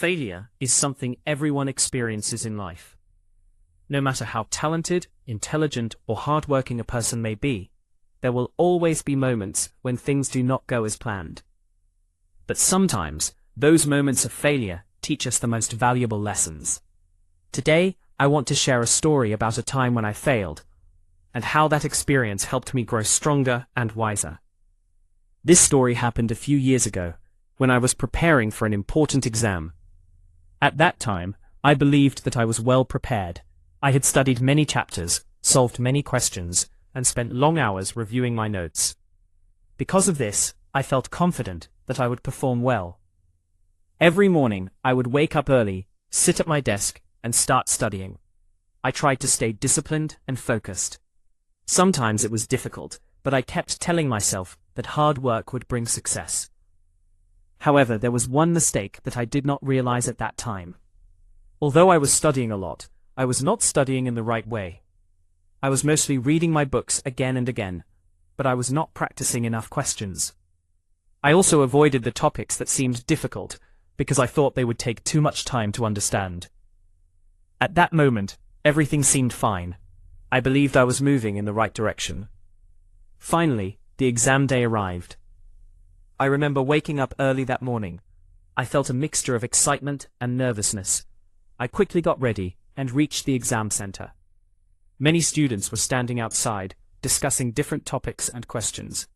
Failure is something everyone experiences in life. No matter how talented, intelligent, or hardworking a person may be, there will always be moments when things do not go as planned. But sometimes, those moments of failure teach us the most valuable lessons. Today, I want to share a story about a time when I failed, and how that experience helped me grow stronger and wiser. This story happened a few years ago, when I was preparing for an important exam. At that time, I believed that I was well prepared. I had studied many chapters, solved many questions, and spent long hours reviewing my notes. Because of this, I felt confident that I would perform well. Every morning, I would wake up early, sit at my desk, and start studying. I tried to stay disciplined and focused. Sometimes it was difficult, but I kept telling myself that hard work would bring success. However, there was one mistake that I did not realize at that time. Although I was studying a lot, I was not studying in the right way. I was mostly reading my books again and again, but I was not practicing enough questions. I also avoided the topics that seemed difficult, because I thought they would take too much time to understand. At that moment, everything seemed fine. I believed I was moving in the right direction. Finally, the exam day arrived. I remember waking up early that morning. I felt a mixture of excitement and nervousness. I quickly got ready and reached the exam center. Many students were standing outside, discussing different topics and questions.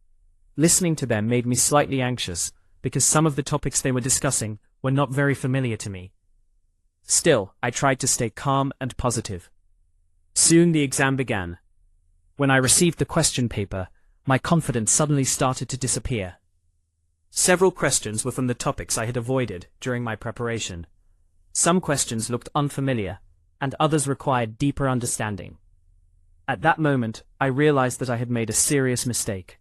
Listening to them made me slightly anxious, because some of the topics they were discussing were not very familiar to me. Still, I tried to stay calm and positive. Soon the exam began. When I received the question paper, my confidence suddenly started to disappear. Several questions were from the topics I had avoided during my preparation. Some questions looked unfamiliar, and others required deeper understanding. At that moment, I realized that I had made a serious mistake.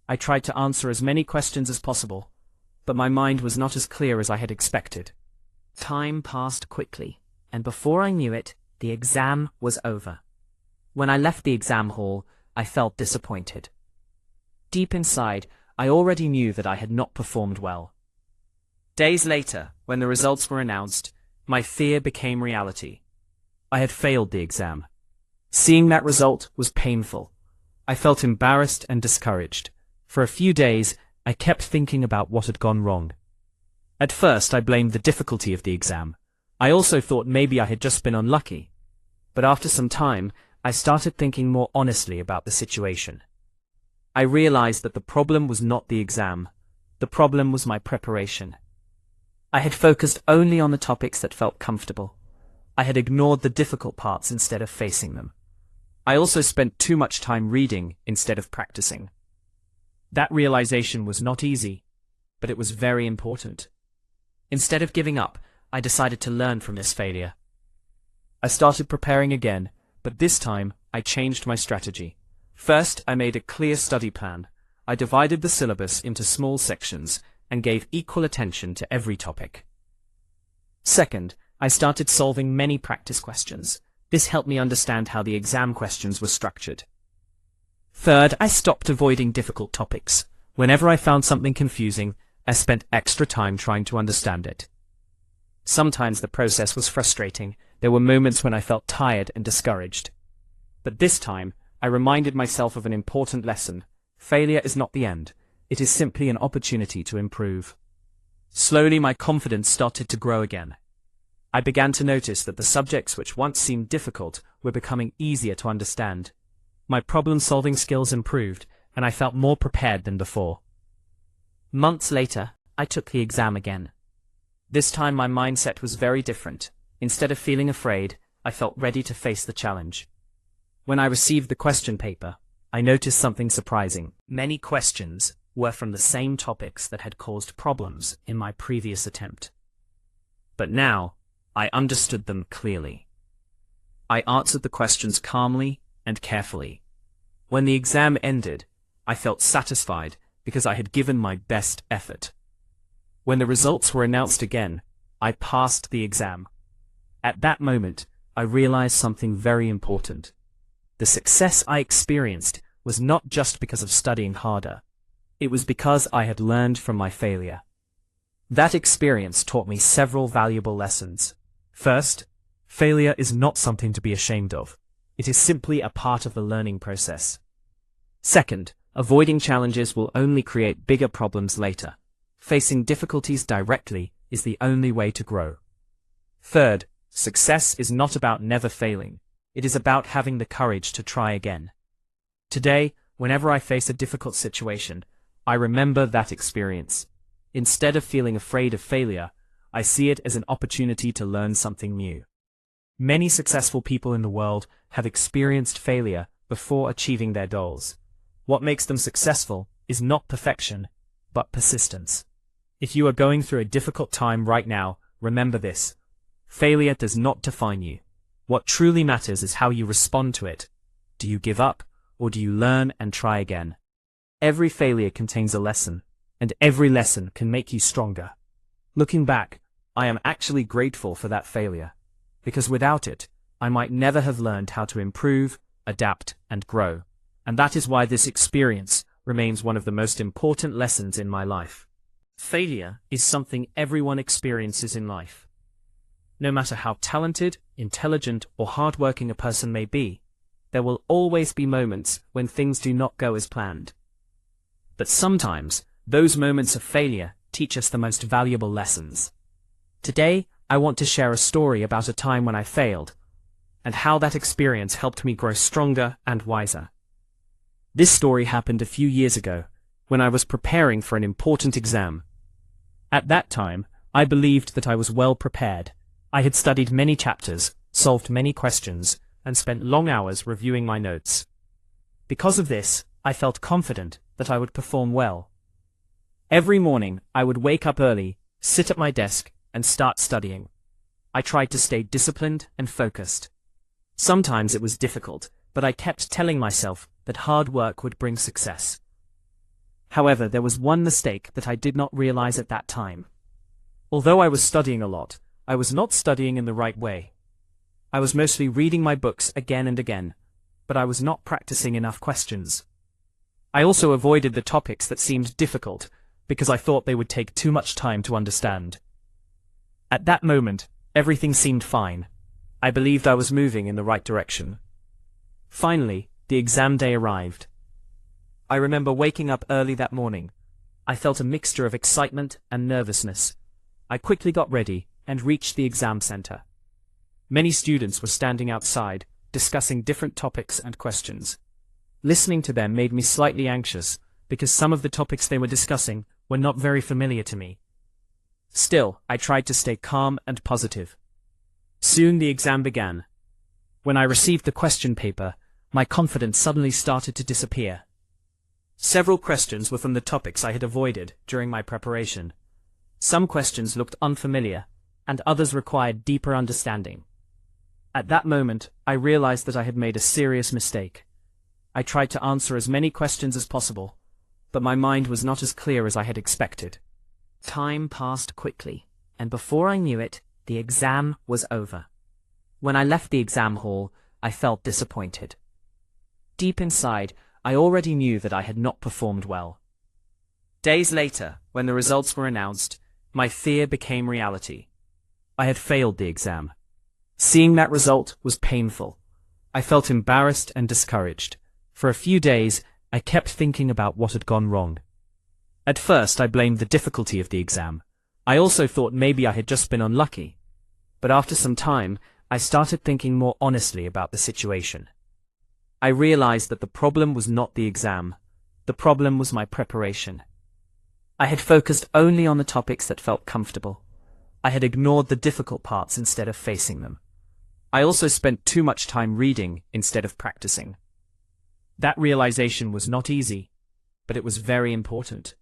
I tried to answer as many questions as possible, but my mind was not as clear as I had expected. Time passed quickly, and before I knew it, the exam was over. When I left the exam hall, I felt disappointed. Deep inside, I already knew that I had not performed well. Days later, when the results were announced, my fear became reality. I had failed the exam. Seeing that result was painful. I felt embarrassed and discouraged. For a few days, I kept thinking about what had gone wrong. At first, I blamed the difficulty of the exam. I also thought maybe I had just been unlucky. But after some time, I started thinking more honestly about the situation. I realized that the problem was not the exam. The problem was my preparation. I had focused only on the topics that felt comfortable. I had ignored the difficult parts instead of facing them. I also spent too much time reading instead of practicing. That realization was not easy, but it was very important. Instead of giving up, I decided to learn from this failure. I started preparing again, but this time I changed my strategy. First, I made a clear study plan. I divided the syllabus into small sections and gave equal attention to every topic. Second, I started solving many practice questions. This helped me understand how the exam questions were structured. Third, I stopped avoiding difficult topics. Whenever I found something confusing, I spent extra time trying to understand it. Sometimes the process was frustrating. There were moments when I felt tired and discouraged. But this time, I reminded myself of an important lesson. Failure is not the end. It is simply an opportunity to improve. Slowly, my confidence started to grow again. I began to notice that the subjects which once seemed difficult were becoming easier to understand. My problem-solving skills improved, and I felt more prepared than before. Months later, I took the exam again. This time my mindset was very different. Instead of feeling afraid, I felt ready to face the challenge. When I received the question paper, I noticed something surprising. Many questions were from the same topics that had caused problems in my previous attempt. But now, I understood them clearly. I answered the questions calmly and carefully. When the exam ended, I felt satisfied because I had given my best effort. When the results were announced again, I passed the exam. At that moment, I realized something very important. The success I experienced was not just because of studying harder. It was because I had learned from my failure. That experience taught me several valuable lessons. First, failure is not something to be ashamed of. It is simply a part of the learning process. Second, avoiding challenges will only create bigger problems later. Facing difficulties directly is the only way to grow. Third, success is not about never failing. It is about having the courage to try again. Today, whenever I face a difficult situation, I remember that experience. Instead of feeling afraid of failure, I see it as an opportunity to learn something new. Many successful people in the world have experienced failure before achieving their goals. What makes them successful is not perfection, but persistence. If you are going through a difficult time right now, remember this. Failure does not define you. What truly matters is how you respond to it. Do you give up, or do you learn and try again? Every failure contains a lesson, and every lesson can make you stronger. Looking back, I am actually grateful for that failure, because without it, I might never have learned how to improve, adapt, and grow. And that is why this experience remains one of the most important lessons in my life. Failure is something everyone experiences in life. No matter how talented, intelligent, or hardworking a person may be, there will always be moments when things do not go as planned. But sometimes, those moments of failure teach us the most valuable lessons. Today, I want to share a story about a time when I failed, and how that experience helped me grow stronger and wiser. This story happened a few years ago, when I was preparing for an important exam. At that time, I believed that I was well prepared. I had studied many chapters, solved many questions, and spent long hours reviewing my notes. Because of this, I felt confident that I would perform well. Every morning, I would wake up early, sit at my desk, and start studying. I tried to stay disciplined and focused. Sometimes it was difficult, but I kept telling myself that hard work would bring success. However, there was one mistake that I did not realize at that time. Although I was studying a lot, I was not studying in the right way. I was mostly reading my books again and again, but I was not practicing enough questions. I also avoided the topics that seemed difficult, because I thought they would take too much time to understand. At that moment, everything seemed fine. I believed I was moving in the right direction. Finally, the exam day arrived. I remember waking up early that morning. I felt a mixture of excitement and nervousness. I quickly got ready and reached the exam center. Many students were standing outside, discussing different topics and questions. Listening to them made me slightly anxious, because some of the topics they were discussing were not very familiar to me. Still, I tried to stay calm and positive. Soon the exam began. When I received the question paper, my confidence suddenly started to disappear. Several questions were from the topics I had avoided during my preparation. Some questions looked unfamiliar, and others required deeper understanding. At that moment, I realized that I had made a serious mistake. I tried to answer as many questions as possible, but my mind was not as clear as I had expected. Time passed quickly, and before I knew it, the exam was over. When I left the exam hall, I felt disappointed. Deep inside, I already knew that I had not performed well. Days later, when the results were announced, my fear became reality. I had failed the exam. Seeing that result was painful. I felt embarrassed and discouraged. For a few days, I kept thinking about what had gone wrong. At first, I blamed the difficulty of the exam. I also thought maybe I had just been unlucky. But after some time, I started thinking more honestly about the situation. I realized that the problem was not the exam. The problem was my preparation. I had focused only on the topics that felt comfortable. I had ignored the difficult parts instead of facing them. I also spent too much time reading instead of practicing. That realization was not easy, but it was very important.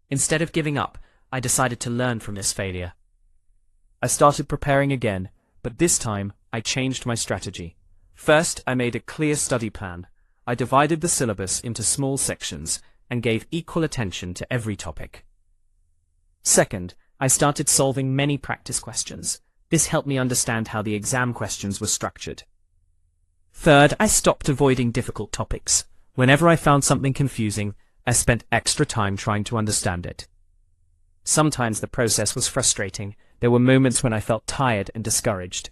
Instead of giving up, I decided to learn from this failure. I started preparing again, but this time I changed my strategy. First, I made a clear study plan. I divided the syllabus into small sections and gave equal attention to every topic. Second, I started solving many practice questions. This helped me understand how the exam questions were structured. Third, I stopped avoiding difficult topics. Whenever I found something confusing, I spent extra time trying to understand it. Sometimes the process was frustrating. There were moments when I felt tired and discouraged.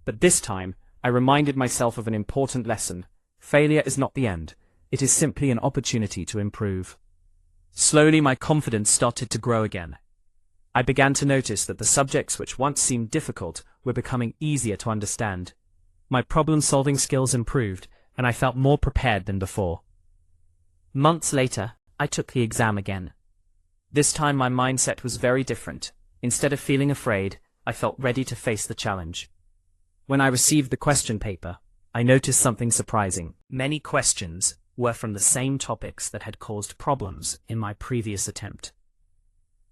But this time, I reminded myself of an important lesson. Failure is not the end. It is simply an opportunity to improve. Slowly, my confidence started to grow again. I began to notice that the subjects which once seemed difficult were becoming easier to understand. My problem-solving skills improved, and I felt more prepared than before. Months later, I took the exam again. This time my mindset was very different. Instead of feeling afraid, I felt ready to face the challenge. When I received the question paper, I noticed something surprising. Many questions were from the same topics that had caused problems in my previous attempt.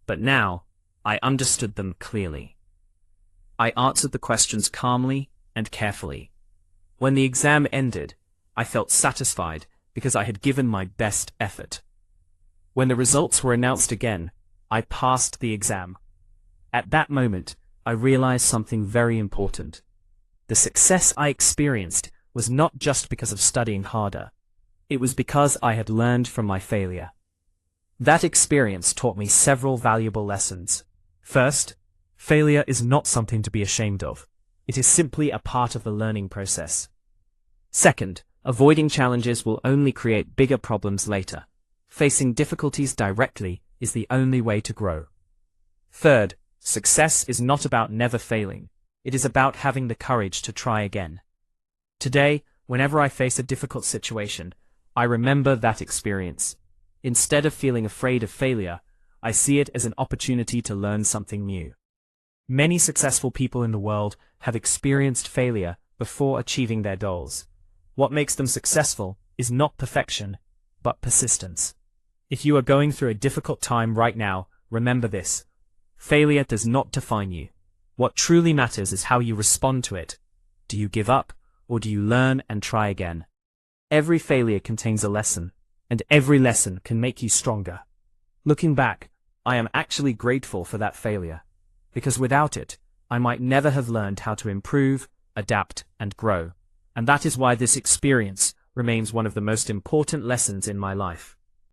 But now, I understood them clearly. I answered the questions calmly and carefully. When the exam ended, I felt satisfied because I had given my best effort. When the results were announced again, I passed the exam. At that moment, I realized something very important. The success I experienced was not just because of studying harder. It was because I had learned from my failure. That experience taught me several valuable lessons. First, failure is not something to be ashamed of. It is simply a part of the learning process. Second, avoiding challenges will only create bigger problems later. Facing difficulties directly is the only way to grow. Third, success is not about never failing. It is about having the courage to try again. Today, whenever I face a difficult situation, I remember that experience. Instead of feeling afraid of failure, I see it as an opportunity to learn something new. Many successful people in the world have experienced failure before achieving their goals. What makes them successful is not perfection, but persistence. If you are going through a difficult time right now, remember this. Failure does not define you. What truly matters is how you respond to it. Do you give up, or do you learn and try again? Every failure contains a lesson, and every lesson can make you stronger. Looking back, I am actually grateful for that failure, because without it, I might never have learned how to improve, adapt, and grow. And that is why this experience remains one of the most important lessons in my life.